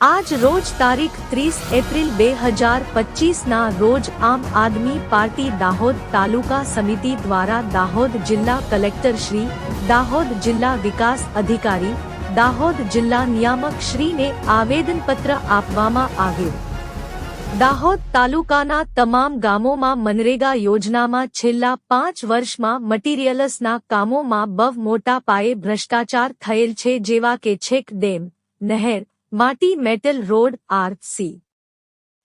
આજ રોજ તારીખ 30 એપ્રિલ 2025 ના રોજ આમ આદમી પાર્ટી દાહોદ તાલુકા સમિતિ દ્વારા દાહોદ જિલ્લા કલેક્ટર શ્રી, દાહોદ જિલ્લા વિકાસ અધિકારી, દાહોદ જિલ્લા નિયામક શ્રીને આવેદનપત્ર આપવામાં આવ્યું. દાહોદ તાલુકાના તમામ ગામોમાં મનરેગા યોજનામાં છેલ્લા 5 વર્ષમાં મટીરીયલ્સના કામોમાં બહુ મોટા પાયે ભ્રષ્ટાચાર થયેલ છે, જેવા કે છેક ડેમ, નહેર, માટી મેટલ રોડ,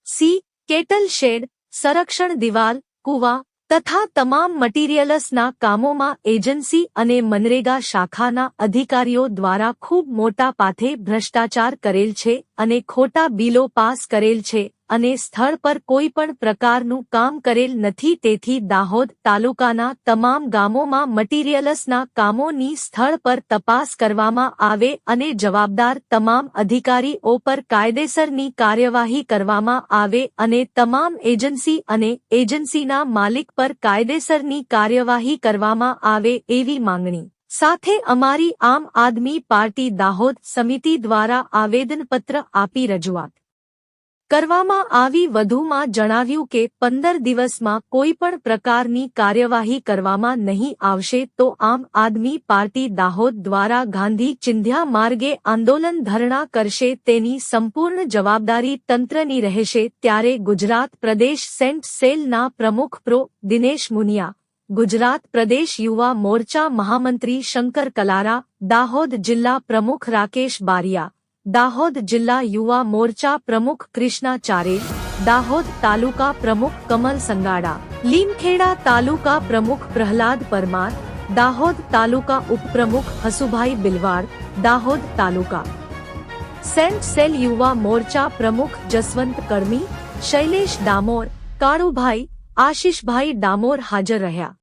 સી કેટલ શેડ, સંરક્ષણ દિવાલ, કૂવા તથા તમામ મટીરીયલ્સના કામોમાં એજન્સી અને મનરેગા શાખાના અધિકારીઓ દ્વારા ખૂબ મોટા પાયે ભ્રષ્ટાચાર કરેલ છે અને ખોટા બિલો પાસ કરેલ છે અને સ્થળ પર કોઈ પણ પ્રકારનું કામ કરેલ નથી. તેથી દાહોદ તાલુકાના તમામ ગામોમાં મટીરીયલ્સના કામોની સ્થળ પર તપાસ કરવામાં આવે અને જવાબદાર તમામ અધિકારીઓ પર કાયદેસરની કાર્યવાહી કરવામાં આવે અને તમામ એજન્સી અને એજન્સીના માલિક પર કાયદેસરની કાર્યવાહી કરવામાં આવે એવી માંગણી સાથે અમારી આમ આદમી પાર્ટી દાહોદ સમિતિ દ્વારા આવેદનપત્ર આપી રજૂઆત કરવામાં આવી. વધુમાં જણાવ્યું કે 15 દિવસમાં કોઈ પણ પ્રકારની કાર્યવાહી કરવામાં નહીં આવશે તો આમ આદમી પાર્ટી દાહોદ દ્વારા ગાંધી ચિંધ્યા માર્ગે આંદોલન ધરણા કરશે. તેની સંપૂર્ણ જવાબદારી તંત્રની રહેશે. ત્યારે ગુજરાત પ્રદેશ સેન્ટ સેલના પ્રમુખ પ્રો. દિનેશ મુનિયા, ગુજરાત પ્રદેશ યુવા મોરચા મહામંત્રી શંકર કલારા, દાહોદ જિલ્લા પ્રમુખ રાકેશ બારિયા, દાહોદ જિલ્લા યુવા મોરચા પ્રમુખ કૃષ્ણા ચારેલ, દાહોદ તાલુકા પ્રમુખ કમલ સંગાડા, લીમખેડા તાલુકા પ્રમુખ પ્રહલાદ પરમાર, દાહોદ તાલુકા ઉપપ્રમુખ હસુભાઈ બિલવાડ, દાહોદ તાલુકા સેન્ટ સેલ યુવા મોરચા પ્રમુખ જસવંત કડમી, શૈલેષ ડામોર, કાળુભાઈ, આશિષભાઈ ડામોર હાજર રહ્યા.